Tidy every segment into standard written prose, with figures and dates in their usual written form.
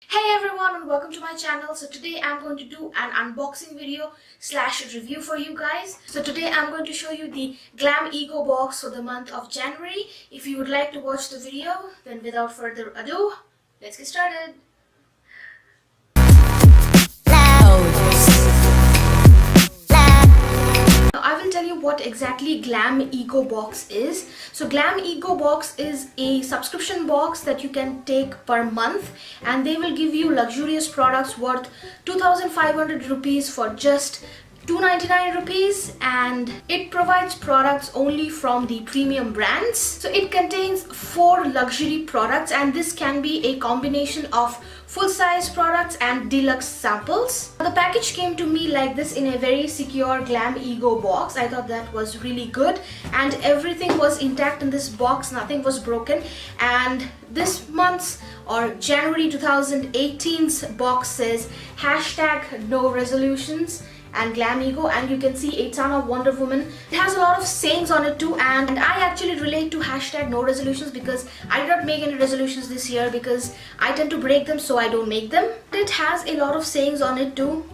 Hey everyone and welcome to my channel. So today I'm going to do an unboxing video / review for you guys. So today I'm going to show you the Glam Ego box for the month of January. If you would like to watch the video, then without further ado, let's get started. I will tell you what exactly Glam Ego box is. So Glam Ego box is a subscription box that you can take per month, and they will give you luxurious products worth 2500 rupees for just 299 rupees, and it provides products only from the premium brands. So it contains 4 luxury products, and this can be a combination of full-size products and deluxe samples. The package came to me like this in a very secure Glam Ego box. I thought that was really good, and everything was intact in this box, nothing was broken. And this month's or January 2018's box says #no resolutions and Glam Ego, and you can see a ton of Wonder Woman. It has a lot of sayings on it too, and I actually relate to #no resolutions because I did not make any resolutions this year because I tend to break them, so I don't make them. It has a lot of sayings on it too.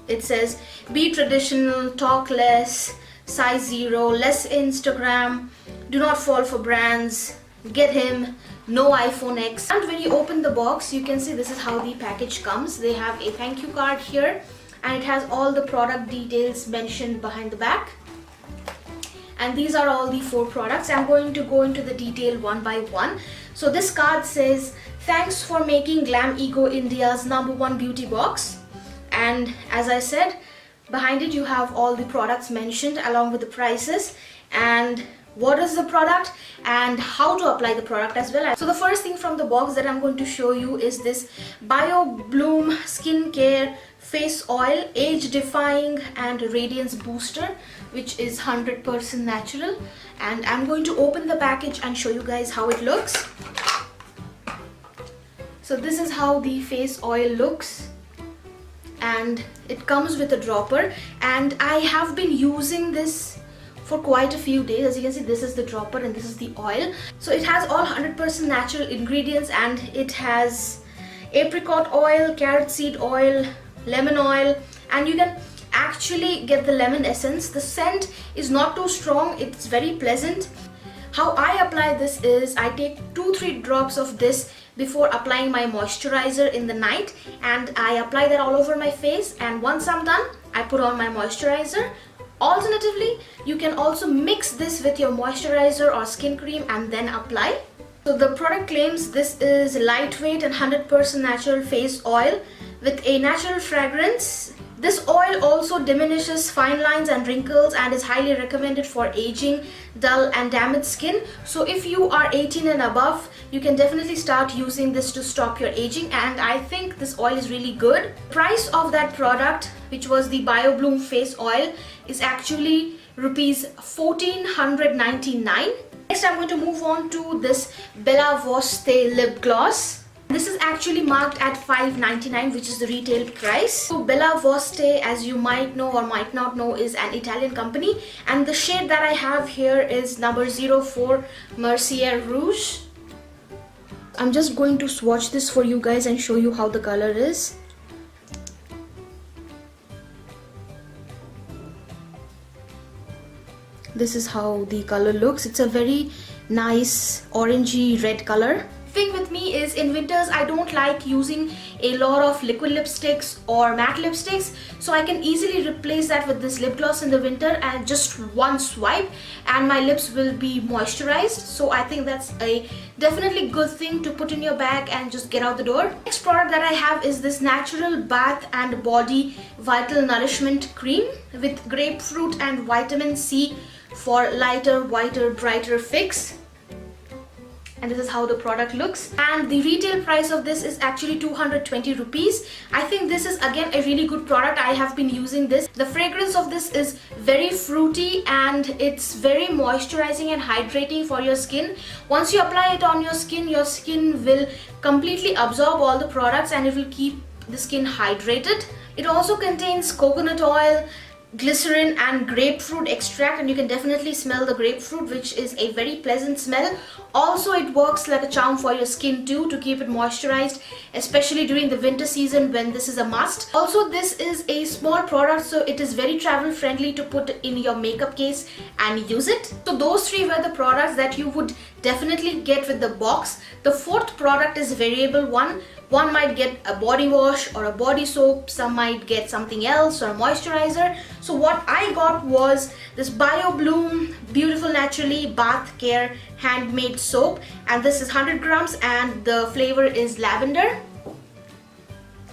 It says be traditional, talk less, size 0, less Instagram, do not fall for brands, get him, no iPhone X. And when you open the box, you can see this is how the package comes. They have a thank you card here, and it has all the product details mentioned behind the back. And these are all the 4 products. I'm going to go into the detail one by one. So this card says, thanks for making Glam Ego India's #1 beauty box. And as I said, behind it you have all the products mentioned along with the prices and what is the product and how to apply the product as well. So the first thing from the box that I'm going to show you is this Bio Bloom Skincare Face Oil, Age Defying and Radiance Booster, which is 100% natural. And I'm going to open the package and show you guys how it looks. So this is how the face oil looks, and it comes with a dropper, and I have been using this for quite a few days. As you can see, this is the dropper and this is the oil. So it has all 100% natural ingredients, and it has apricot oil, carrot seed oil, lemon oil, and you can actually get the lemon essence. The scent is not too strong, it's very pleasant. How I apply this is I take 2-3 drops of this before applying my moisturizer in the night, and I apply that all over my face, and once I'm done, I put on my moisturizer. Alternatively, you can also mix this with your moisturizer or skin cream and then apply. So the product claims this is lightweight and 100% natural face oil with a natural fragrance. This oil also diminishes fine lines and wrinkles and is highly recommended for aging, dull and damaged skin. So if you are 18 and above, you can definitely start using this to stop your aging, and I think this oil is really good. Price of that product, which was the Bio Bloom face oil, is actually rupees 1499. Next I'm going to move on to this Bella Voste lip gloss. This is actually marked at 599, which is the retail price. So Bella Voste, as you might know or might not know, is an Italian company, and the shade that I have here is number 04 Mercier Rouge. I'm just going to swatch this for you guys and show you how the color is. This is how the color looks. It's a very nice orangey red color. Thing with me is in winters I don't like using a lot of liquid lipsticks or matte lipsticks, so I can easily replace that with this lip gloss in the winter, and just one swipe and my lips will be moisturized. So I think that's a definitely good thing to put in your bag and just get out the door. Next product that I have is this Natural Bath and Body Vital Nourishment Cream with grapefruit and vitamin C for lighter, whiter, brighter fix. And this is how the product looks, and the retail price of this is actually 220 rupees. I think this is again a really good product. I have been using this. The fragrance of this is very fruity and it's very moisturizing and hydrating for your skin. Once you apply it on your skin will completely absorb all the products and it will keep the skin hydrated. It also contains coconut oil, glycerin and grapefruit extract, and you can definitely smell the grapefruit, which is a very pleasant smell. Also, it works like a charm for your skin too, to keep it moisturized, especially during the winter season when this is a must. Also, this is a small product, so it is very travel friendly to put in your makeup case and use it. So those three were the products that you would definitely get with the box. The fourth product is variable one. One might get a body wash or a body soap, some might get something else or a moisturizer. So what I got was this BioBloom Beautiful Naturally Bath Care Handmade Soap, and this is 100 grams and the flavor is lavender.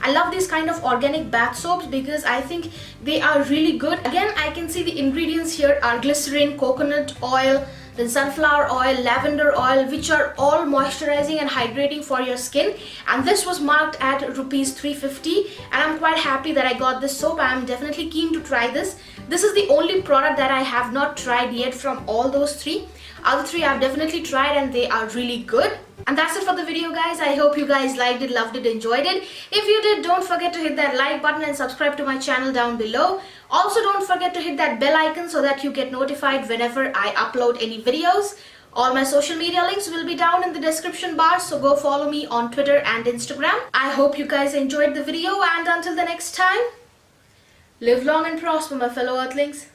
I love these kind of organic bath soaps because I think they are really good. Again, I can see the ingredients here are glycerin, coconut oil, then sunflower oil, lavender oil, which are all moisturizing and hydrating for your skin. And this was marked at rupees 350, and I'm quite happy that I got this soap. I'm definitely keen to try this. This is the only product that I have not tried yet from all those three. Other three I've definitely tried and they are really good. And that's it for the video, guys. I hope you guys liked it, loved it, enjoyed it. If you did, don't forget to hit that like button and subscribe to my channel down below. Also, don't forget to hit that bell icon so that you get notified whenever I upload any videos. All my social media links will be down in the description bar, so go follow me on Twitter and Instagram. I hope you guys enjoyed the video, and until the next time, live long and prosper, my fellow earthlings.